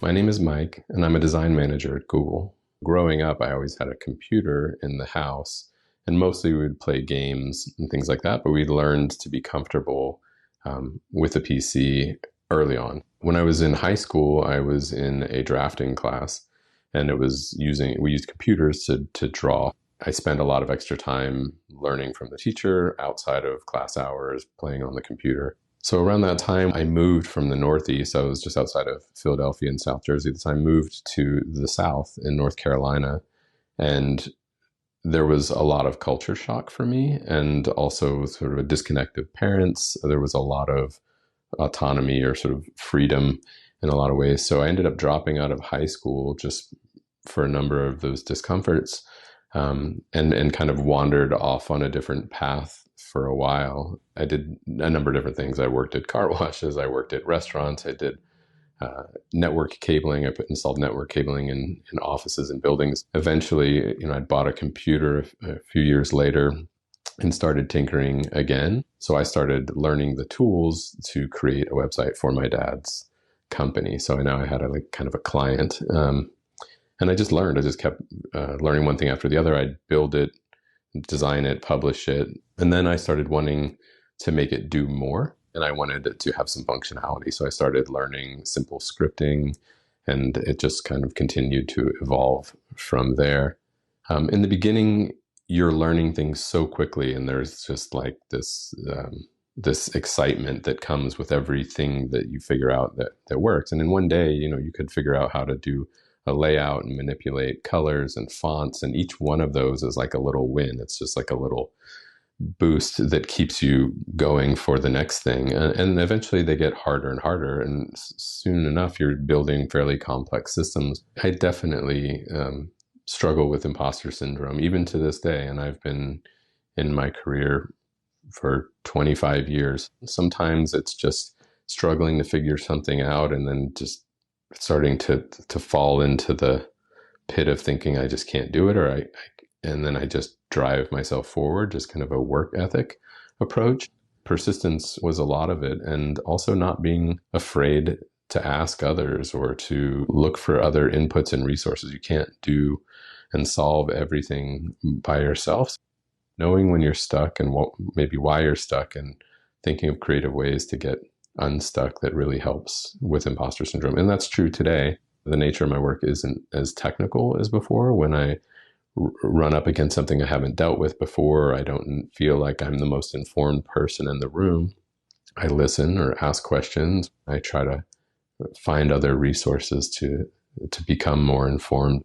My name is Mike, and I'm a design manager at Google. Growing up, I always had a computer in the house, and mostly we would play games and things like that, but we learned to be comfortable with a PC early on. When I was in high school, I was in a drafting class, and we used computers to draw. I spent a lot of extra time learning from the teacher outside of class hours, playing on the computer. So around that time, I moved from the Northeast. I was just outside of Philadelphia in South Jersey. So I moved to the South in North Carolina. And there was a lot of culture shock for me and also sort of a disconnect of parents. There was a lot of autonomy or sort of freedom in a lot of ways. So I ended up dropping out of high school just for a number of those discomforts, and kind of wandered off on a different path for a while. I did a number of different things. I worked at car washes. I worked at restaurants. I did network cabling. Installed network cabling in offices and buildings. Eventually, I bought a computer a few years later and started tinkering again. So I started learning the tools to create a website for my dad's company. So now I had a kind of a client. And I just learned. I just kept learning one thing after the other. I'd build it, design it, publish it. And then I started wanting to make it do more. And I wanted it to have some functionality. So I started learning simple scripting, and it just kind of continued to evolve from there. In the beginning, you're learning things so quickly, and there's just like this excitement that comes with everything that you figure out that works. And in one day, you could figure out how to do a layout and manipulate colors and fonts, and each one of those is like a little win. It's just like a little boost that keeps you going for the next thing. And eventually they get harder and harder, and soon enough you're building fairly complex systems. I definitely struggle with imposter syndrome even to this day, and I've been in my career for 25 years. Sometimes it's just struggling to figure something out and then just starting to fall into the pit of thinking I just can't do it, and then I just drive myself forward, just kind of a work ethic approach. Persistence was a lot of it, and also not being afraid to ask others or to look for other inputs and resources. You can't do and solve everything by yourself. Knowing when you're stuck and maybe why you're stuck, and thinking of creative ways to get unstuck, that really helps with imposter syndrome. And that's true today. The nature of my work isn't as technical as before. When I run up against something I haven't dealt with before, I don't feel like I'm the most informed person in the room. I listen or ask questions. I try to find other resources to become more informed.